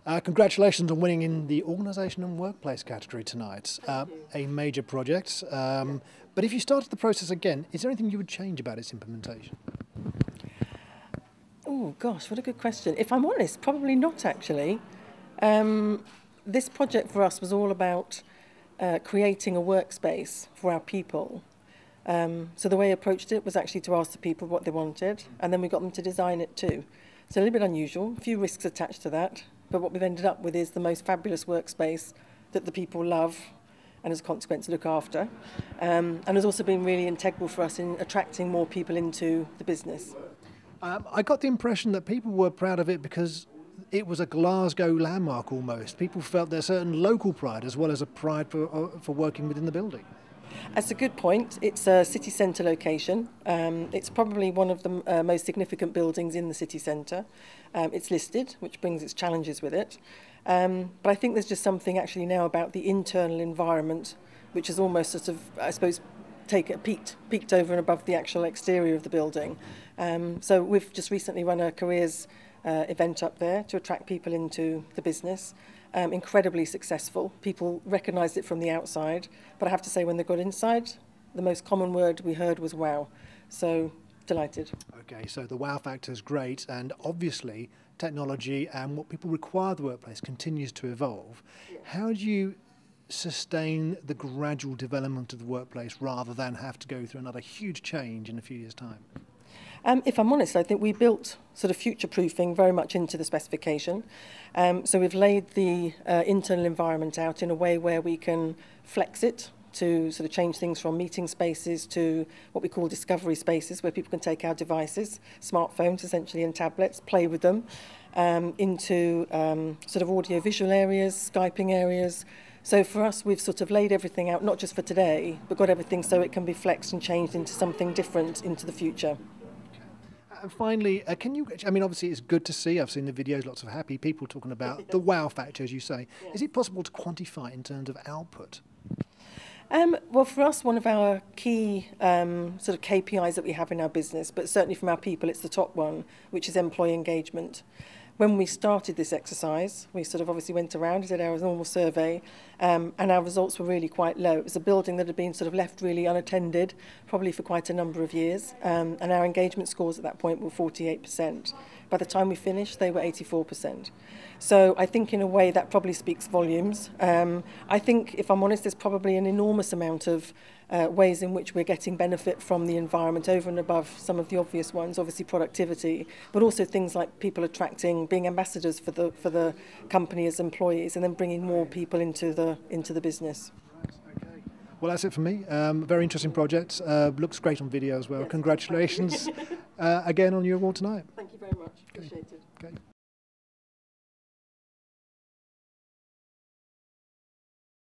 Congratulations on winning in the Organisation and Workplace category tonight. A major project. But if you started the process again, is there anything you would change about its implementation? Oh gosh, what a good question. If I'm honest, probably not actually. This project for us was all about creating a workspace for our people. So the way I approached it was actually to ask the people what they wanted, and then we got them to design it too. So a little bit unusual, a few risks attached to that, but what we've ended up with is the most fabulous workspace that the people love and as a consequence look after, and has also been really integral for us in attracting more people into the business. I got the impression that people were proud of it because it was a Glasgow landmark almost. People felt there's certain local pride as well as a pride for working within the building. That's a good point. It's a city centre location. It's probably one of the most significant buildings in the city centre. It's listed, which brings its challenges with it. But I think there's just something actually now about the internal environment, which is almost sort of, I suppose, peeked over and above the actual exterior of the building. So we've just recently run a careers event up there to attract people into the business. Incredibly successful. People recognised it from the outside, but I have to say when they got inside, the most common word we heard was wow. So delighted. Okay, so the wow factor is great, and obviously technology and what people require of the workplace continues to evolve. Yeah. How do you sustain the gradual development of the workplace rather than have to go through another huge change in a few years' time? If I'm honest, I think we built sort of future-proofing very much into the specification. So we've laid the internal environment out in a way where we can flex it to sort of change things from meeting spaces to what we call discovery spaces, where people can take our devices, smartphones essentially and tablets, play with them, into sort of audio-visual areas, Skyping areas. So for us, we've sort of laid everything out, not just for today, but got everything so it can be flexed and changed into something different into the future. And finally, obviously it's good to see, I've seen the videos, lots of happy people talking about the wow factor, as you say. Yeah. Is it possible to quantify in terms of output? Well, for us, one of our key sort of KPIs that we have in our business, but certainly from our people, it's the top one, which is employee engagement. When we started this exercise, we sort of obviously went around, did our normal survey, and our results were really quite low. It was a building that had been sort of left really unattended, probably for quite a number of years, and our engagement scores at that point were 48%. By the time we finished, they were 84%. So I think in a way that probably speaks volumes. I think, if I'm honest, there's probably an enormous amount of ways in which we're getting benefit from the environment over and above some of the obvious ones, obviously productivity, but also things like people attracting, being ambassadors for the company as employees, and then bringing more people into the business. Right, okay. Well, that's it for me. Very interesting project. Looks great on video as well. Yes, congratulations again on your award tonight. Thank you very much. Appreciate it. Okay.